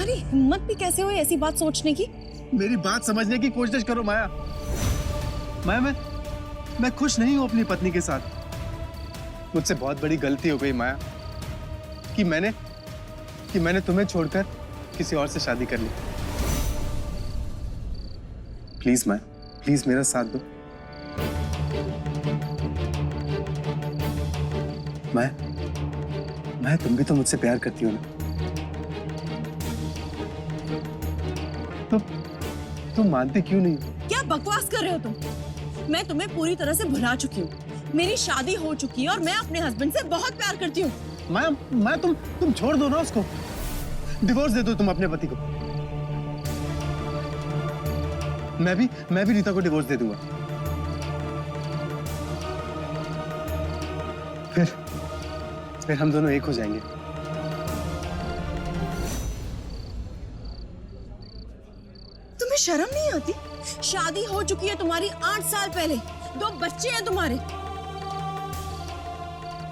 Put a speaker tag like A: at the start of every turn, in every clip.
A: तुम्हारी हिम्मत भी कैसे हुई ऐसी बात सोचने की?
B: मेरी बात समझने की कोशिश करो माया। माया, मैं खुश नहीं हूं अपनी पत्नी के साथ। मुझसे बहुत बड़ी गलती हो गई माया कि मैंने तुम्हें छोड़कर किसी और से शादी कर ली। प्लीज माया, प्लीज मेरा साथ दो। माया, तुम भी तो मुझसे प्यार करती हो ना? तुम मानते क्यों नहीं?
A: क्या बकवास कर रहे हो तुम? मैं तुम्हें पूरी तरह से भुला चुकी हूँ। मेरी शादी हो चुकी है और मैं अपने हस्बैंड से बहुत प्यार करती हूँ।
B: माया, तुम छोड़ दो ना उसको। डिवोर्स दे दो तुम अपने पति को। मैं भी रीता को डिवोर्स दे दूंगा। फिर हम दोनों एक हो जाएंगे।
A: तुम्हें शर्म नहीं आती? शादी हो चुकी है तुम्हारी 8 साल पहले, 2 बच्चे हैं तुम्हारे।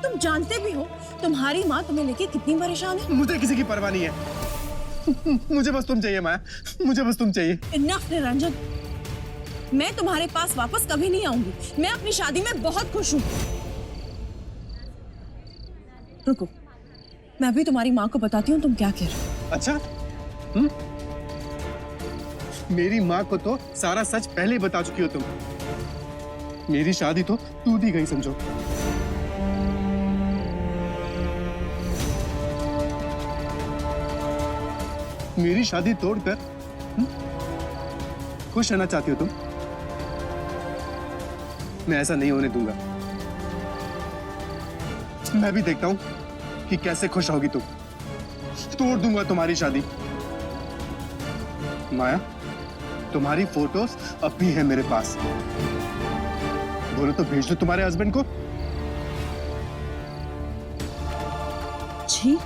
A: तुम जानते भी हो तुम्हारी माँ तुम्हें लेके कितनी परेशान है।
B: मुझे किसी की परवाह नहीं है। मुझे बस तुम चाहिए माया, मुझे बस तुम चाहिए।
A: इनफ निरंजन, मैं तुम्हारे पास वापस कभी नहीं आऊंगी। मैं अपनी शादी में बहुत खुश हूँ। रुको, मैं भी तुम्हारी माँ को बताती हूँ तुम क्या कह रहे हो।
B: अच्छा? मेरी माँ को तो सारा सच पहले ही बता चुकी हो तुम। मेरी शादी तो टूट ही गई समझो। मेरी शादी तोड़कर खुश रहना चाहती हो तुम? मैं ऐसा नहीं होने दूंगा। मैं भी देखता हूं कि कैसे खुश होगी तुम। तोड़ दूंगा तुम्हारी शादी। माया, तुम्हारी फोटोज अब भी है मेरे पास। बोलो तो भेज दो तुम्हारे हस्बैंड को।
A: जी,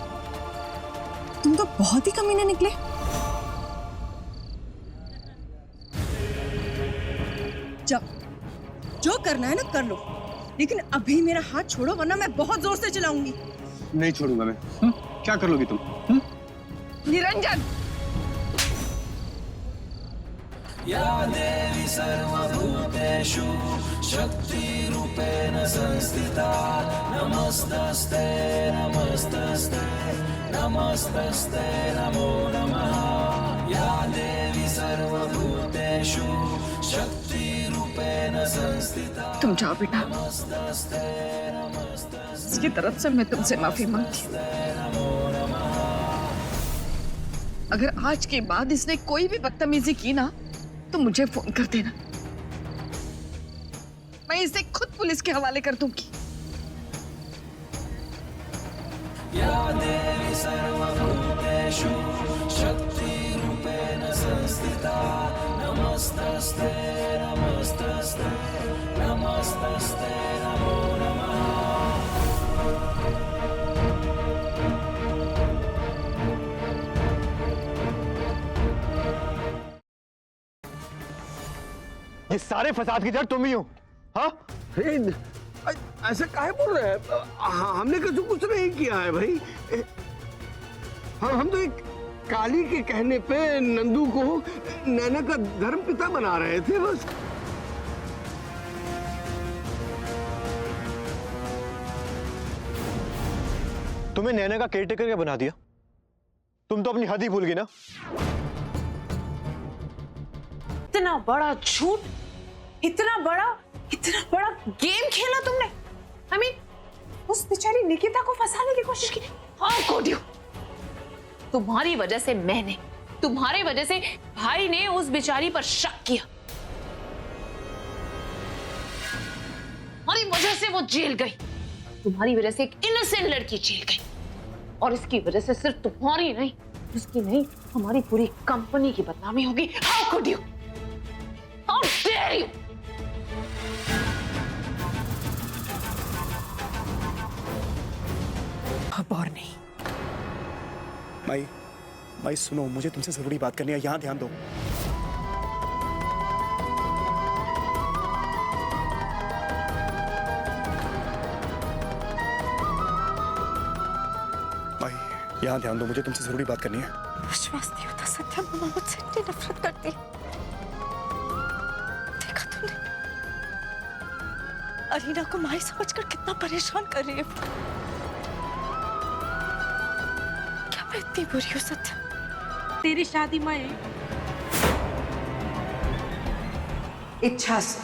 A: तुम तो बहुत ही कमीने निकले। जब जो करना है ना कर लो, लेकिन अभी मेरा हाथ छोड़ो वरना मैं बहुत जोर से चलाऊंगी।
B: नहीं छोड़ूंगा मैं। क्या कर लोगी तुम?
A: निरंजन,
C: या देवी सर्वभूतेषु शक्तिरूपेण संस्थिता नमस्तस्ते नमस्तस्ते नमस्तस्ते नमो नमः। या देवी सर्वभूतेषु शक्तिरूपेण संस्थिता।
D: तुम जाओ बेटा, इसकी तरफ से मैं तुमसे माफी मांगती हूँ। अगर आज के बाद इसने कोई भी बदतमीजी की ना तो मुझे फोन कर देना, मैं इसे खुद पुलिस के हवाले कर दूंगी।
C: या देवी सर्वभूतेषु शक्तिरूपेण संस्थिता नमस्तस्ते नमस्तस्ते नमस्तस्ते नमो नमः।
B: ये सारे फसाद की जड़ तुम ही हो। हाँ?
E: ऐसा काहे बोल रहे हैं? हमने कुछ नहीं किया है भाई। हम तो एक काली के कहने पे नंदू को नैना का धर्म पिता बना रहे थे बस।
B: तुम्हें नैना का केयरटेकर क्या बना दिया? तुम तो अपनी हद ही भूल गई ना।
F: इतना बड़ा झूठ, इतना बड़ा गेम खेला तुमने। I mean, उस बेचारी निकिता को फंसाने की कोशिश की। How could you? तुम्हारी वजह से मैंने, तुम्हारी वजह से भाई ने उस बेचारी पर शक किया। तुम्हारी वजह से वो जेल गई। तुम्हारी वजह से एक इनोसेंट लड़की जेल गई। और इसकी वजह से सिर्फ तुम्हारी नहीं, उसकी नहीं, हमारी पूरी कंपनी की बदनामी होगी। How could you? How dare you?
D: अब और नहीं।
B: माई सुनो, मुझे तुमसे जरूरी बात करनी है। यहाँ ध्यान दो। यहाँ ध्यान दो, मुझे तुमसे जरूरी बात करनी है।
G: विश्वास नहीं होता सत्या, मम्मा मुझसे इतनी नफरत करती है। देखा तुमने अरीना को माई समझकर कितना परेशान कर रही है। क्या मैं इतनी बुरी हूँ सत्या?
H: तेरी शादी मैं इच्छा से